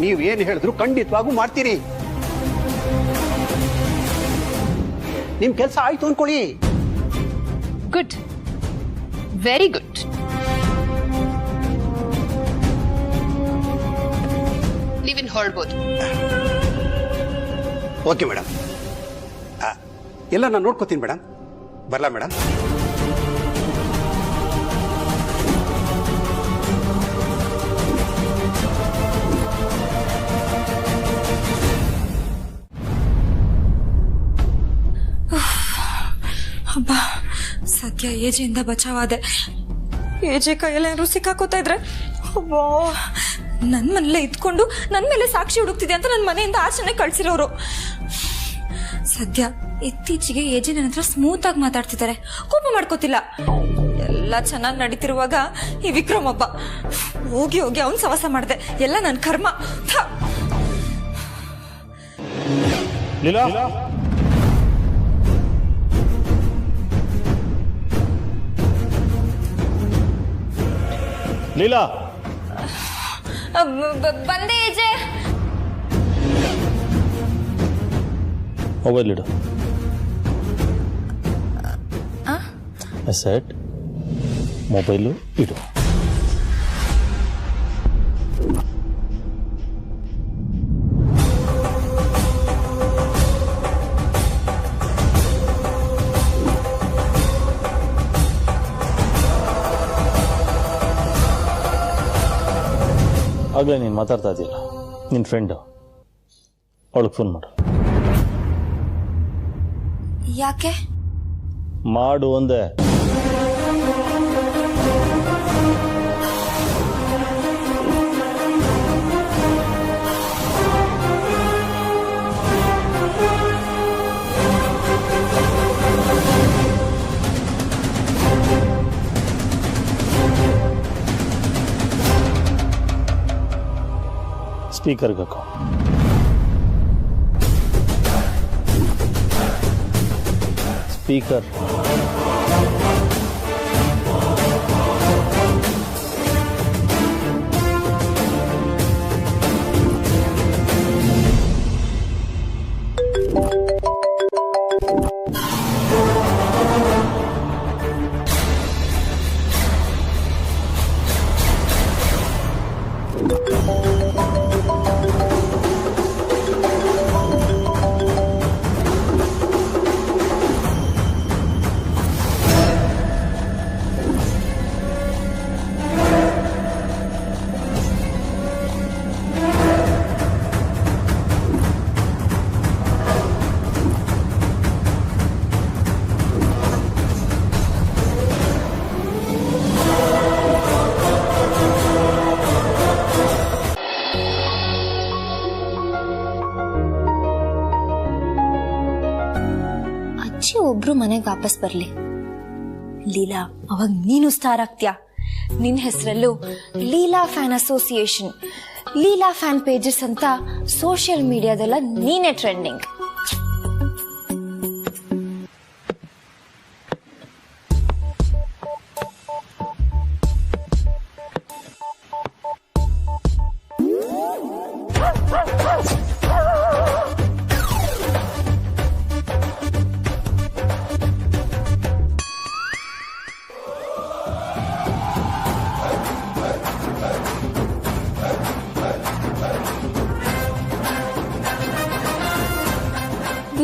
ನೀವ್ ಏನ್ ಹೇಳಿದ್ರು ಖಂಡಿತವಾಗೂ ಮಾಡ್ತೀರಿ. ನಿಮ್ಮ ಕೆಲಸ ಆಯ್ತು ಅನ್ಕೊಳ್ಳಿ. Good, very good. ನೀವಿನ್ ಹೊರಡ್ಬೋದು. ಓಕೆ ಮೇಡಮ್, ಎಲ್ಲ ನಾನು ನೋಡ್ಕೋತೀನಿ ಮೇಡಮ್. ಬರಲಾ ಮೇಡಮ್? ಹಬ್ಬ, ಸದ್ಯ ಏಜೆಯಿಂದ ಬಚಾವಾದೆ. ಏಜೆ ಕೈಯಲ್ಲಿ ಯಾರು ಸಿಕ್ಕಾಕೋತಾ ಇದ್ರೆ ಅಬ್ಬಾ, ನನ್ನ ಮನೇಲೆ ಇದ್ಕೊಂಡು ನನ್ನ ಮೇಲೆ ಸಾಕ್ಷಿ ಹುಡುಕ್ತಿದೆ ಅಂತ ನನ್ನ ಮನೆಯಿಂದ ಆಚೆನೆ ಕಳ್ಸಿರೋರು. ಸದ್ಯ ಇತ್ತೀಚೆಗೆ ಏಜೆ ನನ್ನ ಹತ್ರ ಸ್ಮೂತ್ ಆಗಿ ಮಾತಾಡ್ತಿದ್ದಾರೆ, ಕೋಪ ಮಾಡ್ಕೋತಿಲ್ಲ. ಎಲ್ಲ ಚೆನ್ನಾಗಿ ನಡೀತಿರುವಾಗ ಈ ವಿಕ್ರಮ್ ಒಬ್ಬ ಹೋಗಿ ಹೋಗಿ ಅವನ್ ಸವಾಸ ಮಾಡಿದೆ. ಎಲ್ಲ ನನ್ನ ಕರ್ಮ. ಲೀಲಾ, ಲೀಲಾ, ಬಂದೆ ಏಜೆ. ಮೊಬೈಲ್ ಇಡು. ಸೆಟ್ ಮೊಬೈಲು ಇಡು. ಆಗಲೇ ನೀನು ಮಾತಾಡ್ತಾ ಇದೆಯಲ್ಲ ನಿನ್ನ ಫ್ರೆಂಡು, ಅವಳಿಗೆ ಫೋನ್ ಮಾಡು. ಯಾಕೆ ಮಾಡು ಒಂದೇ. ಸ್ಪೀಕರ್ಗೆ ಹಾಕೋ. ಸ್ಪೀಕರ್. ಒಬ್ರು ಮನೆಗೆ ವಾಪಸ್ ಬರ್ಲಿ. ಲೀಲಾ, ಅವಾಗ ನೀನು ಸ್ಟಾರ್ ಆಗ್ತೀಯ. ನಿನ್ ಹೆಸರಲ್ಲೂ Leela fan association, Leela fan pages ಅಂತ ಸೋಷಿಯಲ್ ಮೀಡಿಯಾದೆಲ್ಲ ನೀನೇ ಟ್ರೆಂಡಿಂಗ್.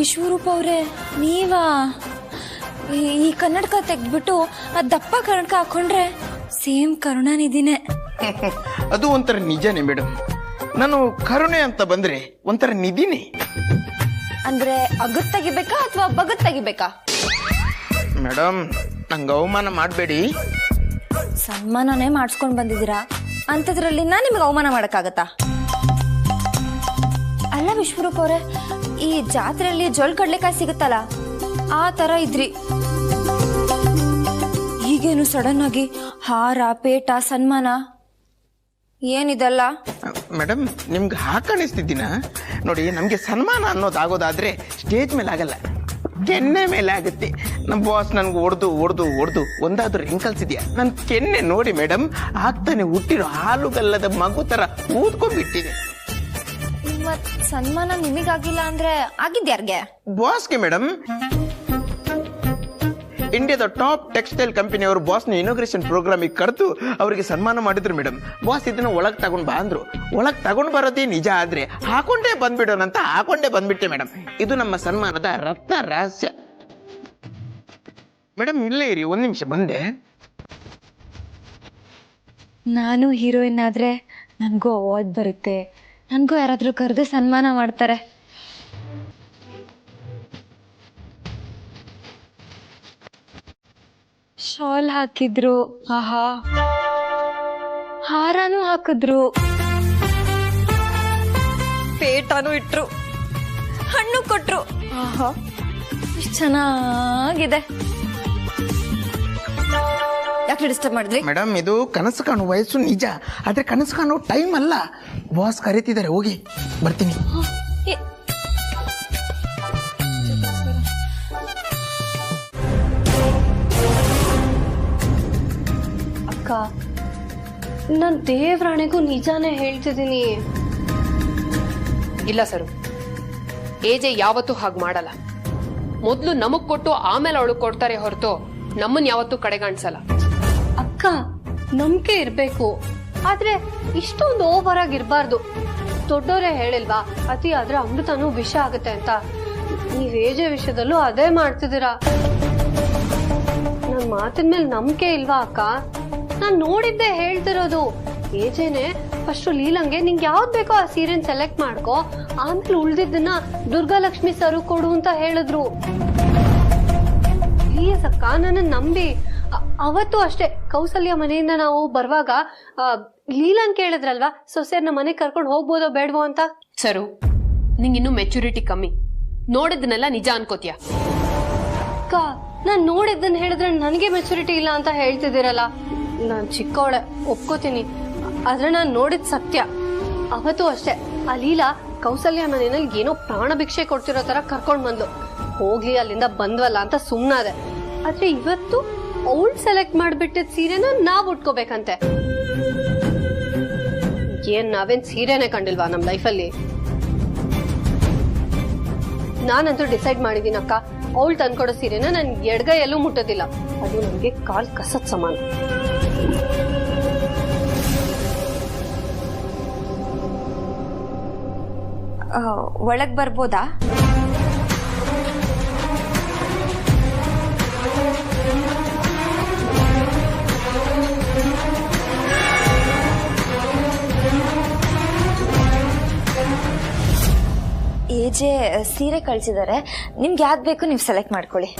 ವಿಶ್ವರೂಪ ಅವರೇ, ನೀವಾ? ಈ ಕನ್ನಡಕ ತೆಗ್ದ್ಬಿಟ್ಟು ಆ ದಪ್ಪ ಕನ್ನಡಕ ಹಾಕೊಂಡ್ರೆ ಸೇಮ್ ಕರುಣಾನಿಧಿನೇ. ಅದು ಒಂಥರ ನಿಜನೇ ಮೇಡಮ್. ನಾನು ಕರುಣೆ ಅಂತ ಬಂದ್ರೆ ಒಂಥರ ನಿಧಿನೇ. ಅಂದ್ರೆ ಅಗತ್ ತೆಗಿಬೇಕಾ ಅಥವಾ ಬಗತ್ ತೆಗಿಬೇಕಾ? ಮೇಡಮ್, ನಂಗೆ ಅವಮಾನ ಮಾಡಬೇಡಿ. ಸನ್ಮಾನನೇ ಮಾಡಿಸ್ಕೊಂಡ್ ಬಂದಿದ್ದೀರಾ, ಅಂತದ್ರಲ್ಲಿ ನಾನು ನಿಮ್ಗೆ ಅವಮಾನ ಮಾಡಕ್ಕಾಗತ್ತಾ? ಅಲ್ಲ ವಿಶ್ವರೂಪ ಅವರೇ, ಈ ಜಾತ್ರೆಯಲ್ಲಿ ಜೋಳ್ ಕಡ್ಲೆಕಾಯಿ ಸಿಗುತ್ತಲ್ಲ, ಆ ತರ ಇದ್ರಿ. ಈಗೇನು ಸಡನ್ ಆಗಿ ಹಾರ, ಪೇಟ, ಸನ್ಮಾನ ಏನಿದೆಲ್ಲ? ಮೇಡಮ್, ನಿಮ್ಗೆ ಹಾಕಣಿಸ್ತಿದ್ದೀನ ನೋಡಿ. ನಮ್ಗೆ ಸನ್ಮಾನ ಅನ್ನೋದಾಗೋದಾದ್ರೆ ಸ್ಟೇಜ್ ಮೇಲೆ ಆಗಲ್ಲ, ಕೆನ್ನೆ ಮೇಲೆ ಆಗುತ್ತೆ. ನಮ್ಮ ಬಾಸ್ ನನ್ಗೆ ಹೊಡೆದು ಒಂದಾದ್ರೂ ರಿಂಕಲ್ಸ್ ಇದೆಯಾ? ನನ್ ಕೆನ್ನೆ ನೋಡಿ ಮೇಡಮ್, ಆಗ್ತಾನೆ ಹುಟ್ಟಿರೋ ಹಾಲುಗಲ್ಲದ ಮಗು ತರ ಊದ್ಕೊಂಡ್ಬಿಟ್ಟಿದೆ. ಮತ್ ಸನ್ಮಾನ ನಿಮಗಾಗಿಲ್ಲ ಅಂದ್ರೆ ಆಗಿದ್ಯಾರ್ಗೆ? ಬಾಸ್ಗೆ ಮೇಡಮ್. ಇಂಡಿಯಾದ ಟಾಪ್ ಟೆಕ್ಸ್ಟೈಲ್ ಕಂಪನಿಯವರು ಬಾಸ್ನ ಇನಾಗ್ರೇಷನ್ ಪ್ರೋಗ್ರಾಮಿಗೆ ಕರೆದು ಅವರಿಗೆ ಸನ್ಮಾನ ಮಾಡಿದ್ರು ಮೇಡಮ್. ಬಾಸ್ ಇದನ್ನ ಒಳಗೆ ತಗೊಂಡ್ ಬಾ ಅಂದ್ರು. ಒಳಗೆ ತಗೊಂಡ್ ಬರೋದೇ ನಿಜ ಆದ್ರೆ ಹಾಕೊಂಡೇ ಬಂದ್ಬಿಡೋಣ ಅಂತ ಹಾಕೊಂಡೇ ಬಂದ್ಬಿಟ್ಟೆ ಮೇಡಮ್. ಇದು ನಮ್ಮ ಸನ್ಮಾನದ ರತ್ನ ರಹಸ್ಯ. ಮೇಡಮ್ ಇಲ್ಲೇ ಇರಿ, ಒಂದ್ ನಿಮಿಷ ಬಂದೆ. ನಾನು ಹೀರೋಯಿನ್ ಆದ್ರೆ ನನಗೂ ಅವಾರ್ಡ್ ಬರುತ್ತೆ, ನನಗೂ ಯಾರಾದ್ರೂ ಕರೆದು ಸನ್ಮಾನ ಮಾಡ್ತಾರೆ. ಶಾಲ್ ಹಾಕಿದ್ರು, ಆಹಾ, ಹಾರನೂ ಹಾಕಿದ್ರು, ಪೇಟನೂ ಇಟ್ರು, ಹಣ್ಣು ಕೊಟ್ರು, ಆಹಾ ಎಷ್ಟು ಚೆನ್ನಾಗಿದೆ. ಯಾಕೆ ಡಿಸ್ಟರ್ಬ್ ಮಾಡಿದ್ರಿ? ಮೇಡಮ್ ಇದು ಕನಸು ಕಾಣುವ ವಯಸ್ಸು ನಿಜ, ಆದ್ರೆ ಕನಸು ಕಾಣುವ ಟೈಮ್ ಅಲ್ಲ. ಬಾಸ್ ಕರೀತಿದ್ದಾರೆ, ಹೋಗಿ ಬರ್ತೀನಿ. ಅಕ್ಕ, ನಾನು ದೇವ್ರಾಣೆಗೂ ನಿಜಾನೇ ಹೇಳ್ತಿದ್ದೀನಿ. ಇಲ್ಲ ಸರು, ಏಜೆ ಯಾವತ್ತೂ ಹಾಗೆ ಮಾಡಲ್ಲ. ಮೊದಲು ನಮಗ್ ಕೊಟ್ಟು ಆಮೇಲೆ ಅವಳು ಕೊಡ್ತಾರೆ ಹೊರತು ನಮ್ಮನ್ ಯಾವತ್ತೂ ಕಡೆಗಾಣಿಸಲ್ಲ. ಅಕ್ಕ, ನಂಬಿಕೆ ಇರ್ಬೇಕು, ಆದ್ರೆ ಇಷ್ಟೊಂದು ಓವರ್ ಆಗಿರ್ಬಾರ್ದು. ದೊಡ್ಡವರೇ ಹೇಳಿಲ್ವಾ, ಅತಿ ಆದ್ರೆ ಅಮೃತನೂ ವಿಷ ಆಗುತ್ತೆ ಅಂತ. ನೀವ್ ಏಜೆ ವಿಷಯದಲ್ಲೂ ಅದೇ ಮಾಡ್ತಿದ್ದೀರಾ. ನನ್ ಮಾತಿನ ಮೇಲೆ ನಂಬಿಕೆ ಇಲ್ವಾ ಅಕ್ಕ? ನಾನ್ ನೋಡಿದ್ದೆ ಹೇಳ್ತಿರೋದು. ಏಜೇನೆ ಫಸ್ಟ್ ಲೀಲಂಗೆ ನಿಂಗೆ ಯಾವ್ದು ಬೇಕೋ ಆ ಸೀರೆನ್ ಸೆಲೆಕ್ಟ್ ಮಾಡ್ಕೋ, ಆಮೇಲೆ ಉಳ್ದಿದ್ದನ್ನ ದುರ್ಗಾಲಕ್ಷ್ಮಿ ಸರು ಕೊಡು ಅಂತ ಹೇಳಿದ್ರು. ಪ್ಲೀಸ್ ಅಕ್ಕ, ನನ್ನ ನಂಬಿ. ಅವತ್ತು ಅಷ್ಟೇ ಕೌಸಲ್ಯ ಮನೆಯಿಂದ ನಾವು ಬರುವಾಗ ಲೀಲನ್ ಕೇಳಿದ್ರಲ್ವಾ, ಸೊಸೆಯರ್ನ ಮನೆಗೆ ಕರ್ಕೊಂಡು ಹೋಗ್ಬೋದೋ ಬೇಡವೋ ಅಂತ. ಸರು, ನಿಂಗಿನ್ನು ಮೆಚುರಿಟಿ ಕಮ್ಮಿ, ನೋಡಿದ್ದನ್ನೆಲ್ಲ ನಿಜ ಅನ್ಕೋತೀಯ. ಅಕ್ಕ, ನಾನ್ ನೋಡಿದ್ದನ್ನ ಹೇಳಿದ್ರೆ ನನಗೆ ಮೆಚುರಿಟಿ ಇಲ್ಲ ಅಂತ ಹೇಳ್ತಿದ್ದೀರಲ್ಲ. ನಾನ್ ಚಿಕ್ಕವಳೆ ಒಪ್ಕೋತೀನಿ, ಆದ್ರೆ ನಾನ್ ನೋಡಿದ್ ಸತ್ಯ. ಅವತ್ತು ಅಷ್ಟೇ ಆ ಲೀಲಾ ಕೌಸಲ್ಯ ಮನೆಯಲ್ಲಿ ಏನೋ ಪ್ರಾಣ ಭಿಕ್ಷೆ ಕೊಡ್ತಿರೋ ತರ ಕರ್ಕೊಂಡ್ ಬಂದ್ಲು. ಹೋಗ್ಲಿ ಅಲ್ಲಿಂದ ಬಂದ್ವಲ್ಲ ಅಂತ ಸುಮ್ನಾದೆ. ಆದ್ರೆ ಇವತ್ತು ಅವಳು ಸೆಲೆಕ್ಟ್ ಮಾಡ್ಬಿಟ್ಟಿದ್ ಸೀರೆನ ನಾವ್ ಉಟ್ಕೋಬೇಕಂತೆ. ಏನ್ ನಾವೇನ್ ಸೀರೆನೆ ಕಂಡಿಲ್ವಾ ನಮ್ ಲೈಫಲ್ಲಿ? ನಾನಂತೂ ಡಿಸೈಡ್ ಮಾಡಿದೀನಿ ಅಕ್ಕ, ಅವಳು ತಂದ್ಕೊಡೋ ಸೀರೆನ ನನ್ ಎಡಗೈಯಲ್ಲೂ ಮುಟ್ಟೋದಿಲ್ಲ. ಅದು ನನ್ಗೆ ಕಾಲ್ ಕಸದ್ ಸಮಾನ. ಒಳಗ್ ಬರ್ಬೋದಾ? ಏಜೆ ಸೀರೆ ಕಳ್ಸಿದ್ದಾರೆ, ನಿಮ್ಗೆ ಯಾವ್ದು ಬೇಕು ನೀವು ಸೆಲೆಕ್ಟ್ ಮಾಡ್ಕೊಳ್ಳಿ.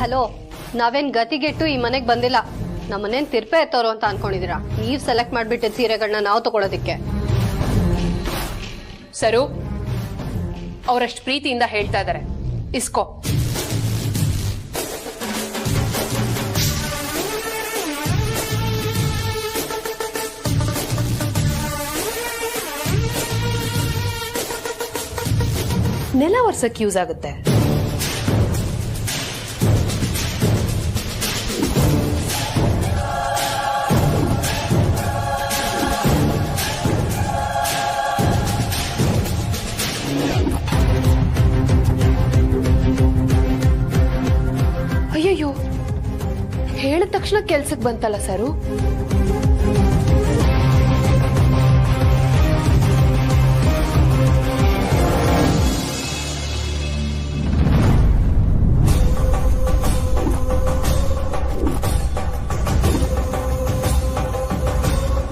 ಹಲೋ, ನಾವೇನ್ ಗತಿಗೆಟ್ಟು ಈ ಮನೆಗ್ ಬಂದಿಲ್ಲ. ನಮ್ಮನೇನ್ ತಿರ್ಪೆ ಎತ್ತೋರು ಅಂತ ಅನ್ಕೊಂಡಿದೀರಾ? ನೀವ್ ಸೆಲೆಕ್ಟ್ ಮಾಡ್ಬಿಟ್ಟಿದ್ ಸೀರೆಗಳನ್ನ ನಾವು ತಗೊಳೋದಿಕ್ಕೆ. ಸರು, ಅವರಷ್ಟು ಪ್ರೀತಿಯಿಂದ ಹೇಳ್ತಾ ಇದಾರೆ, ಇಸ್ಕೋ. ನೆಲ ಒರ್ಸಕ್ ಯೂಸ್ ಆಗುತ್ತೆ. ಅಯ್ಯಯ್ಯೋ, ಹೇಳಿದ ತಕ್ಷಣ ಕೆಲ್ಸಕ್ಕೆ ಬಂತಲ್ಲ ಸರು.